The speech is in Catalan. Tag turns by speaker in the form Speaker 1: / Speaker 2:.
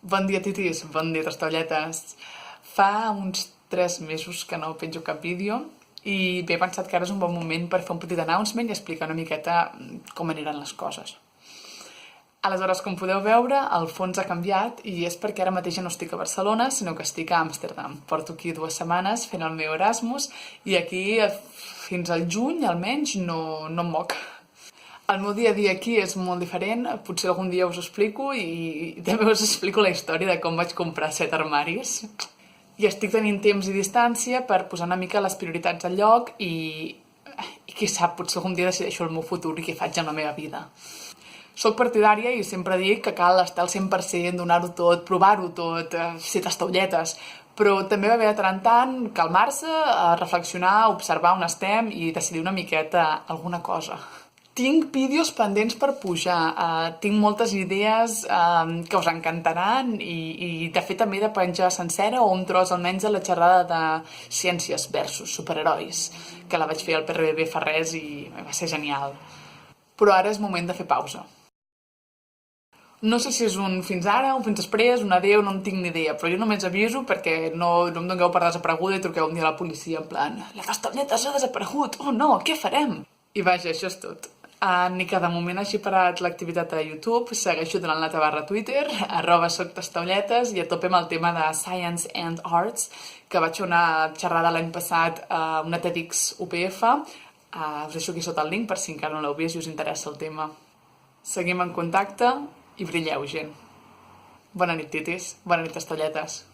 Speaker 1: Bon dia, titis. Bon dia, tastaolletes. Fa uns 3 mesos que no penjo cap vídeo i bé, he pensat que ara és un bon moment per fer un petit announcement i explicar una miqueta com aniran les coses. Aleshores, com podeu veure, el fons ha canviat i és perquè ara mateix ja no estic a Barcelona, sinó que estic a Amsterdam. Porto aquí 2 setmanes fent el meu Erasmus i aquí fins al juny, almenys, no em moc. El meu dia a dia aquí és molt diferent, potser algun dia us ho explico i també us explico la història de com vaig comprar 7 armaris. I estic tenint temps i distància per posar una mica les prioritats al lloc i qui sap, potser algun dia decideixo el meu futur i què faig amb la meva vida. Soc partidària i sempre dic que cal estar al 100%, donar-ho tot, provar-ho tot, ser tastaolletes, però també va bé de tant en tant calmar-se, reflexionar, observar on estem i decidir una miqueta alguna cosa. Tinc vídeos pendents per pujar, tinc moltes idees que us encantaran i de fet també de penjar sencera o un tros almenys de la xerrada de ciències versus superherois, que la vaig fer al PRBB fa res i va ser genial. Però ara és moment de fer pausa. No sé si és un fins ara, un fins després, un adeu, no en tinc ni idea, però jo només aviso perquè no em dongueu per desapareguda i truqueu un dia a la policia en plan «La tastaoleta s'ha desaparegut! Oh no, què farem?» I vaja, això és tot. Ni que de moment hagi parat l'activitat a YouTube, segueixo donant la tabarra a Twitter, @soctastaolletes i a tope amb el tema de Science and Arts, que vaig fer una xerrada l'any passat a una TEDx UPF. Us deixo aquí sota el link per si encara no l'heu vist i us interessa el tema. Seguim en contacte i brilleu, gent. Bona nit, titis. Bona nit, tastaolletes.